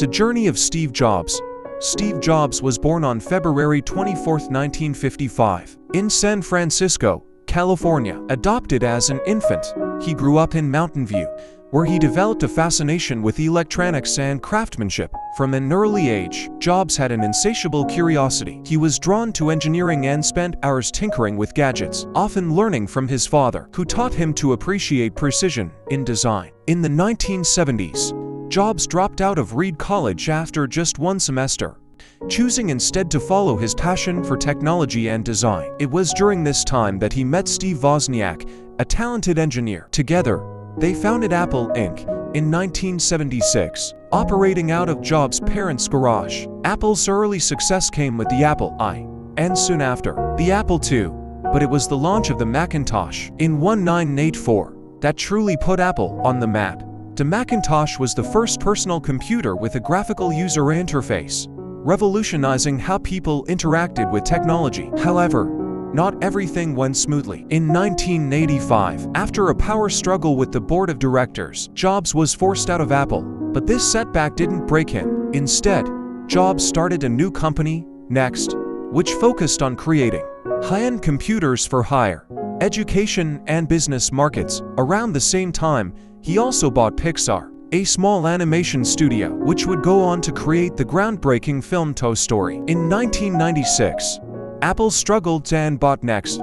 The Journey of Steve Jobs. Steve Jobs was born on February 24, 1955, in San Francisco, California. Adopted as an infant, he grew up in Mountain View, where he developed a fascination with electronics and craftsmanship. From an early age, Jobs had an insatiable curiosity. He was drawn to engineering and spent hours tinkering with gadgets, often learning from his father, who taught him to appreciate precision in design. In the 1970s, Jobs dropped out of Reed College after just one semester, choosing instead to follow his passion for technology and design. It was during this time that he met Steve Wozniak, a talented engineer. Together, they founded Apple Inc. in 1976, operating out of Jobs' parents' garage. Apple's early success came with the Apple I, and soon after, the Apple II. But it was the launch of the Macintosh in 1984 that truly put Apple on the map. The Macintosh was the first personal computer with a graphical user interface, revolutionizing how people interacted with technology. However, not everything went smoothly. In 1985, after a power struggle with the board of directors, Jobs was forced out of Apple. But this setback didn't break him. Instead, Jobs started a new company, Next, which focused on creating high-end computers for higher education and business markets. Around the same time, he also bought Pixar, a small animation studio, which would go on to create the groundbreaking film Toy Story. In 1996, Apple struggled and bought Next,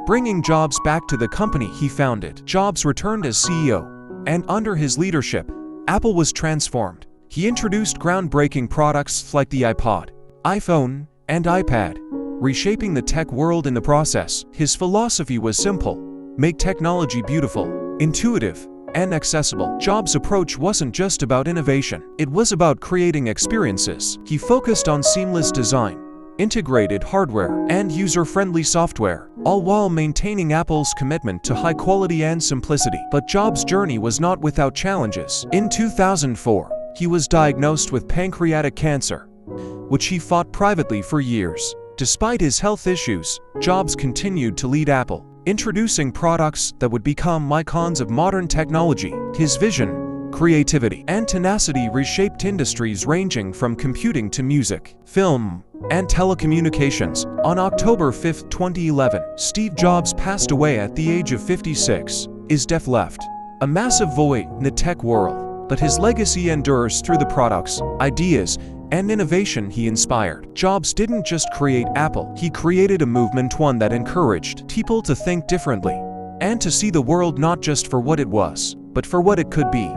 bringing Jobs back to the company he founded. Jobs returned as CEO, and under his leadership, Apple was transformed. He introduced groundbreaking products like the iPod, iPhone, and iPad, reshaping the tech world in the process. His philosophy was simple: make technology beautiful, intuitive, and accessible. Jobs' approach wasn't just about innovation, it was about creating experiences. He focused on seamless design, integrated hardware, and user-friendly software, all while maintaining Apple's commitment to high quality and simplicity. But Jobs' journey was not without challenges. In 2004, he was diagnosed with pancreatic cancer, which he fought privately for years. Despite his health issues, Jobs continued to lead Apple, introducing products that would become icons of modern technology. His vision, creativity, and tenacity reshaped industries ranging from computing to music, film, and telecommunications. On October 5, 2011, Steve Jobs passed away at the age of 56. His death left a massive void in the tech world, but his legacy endures through the products, ideas, and innovation he inspired. Jobs didn't just create Apple, he created a movement, one that encouraged people to think differently and to see the world not just for what it was, but for what it could be.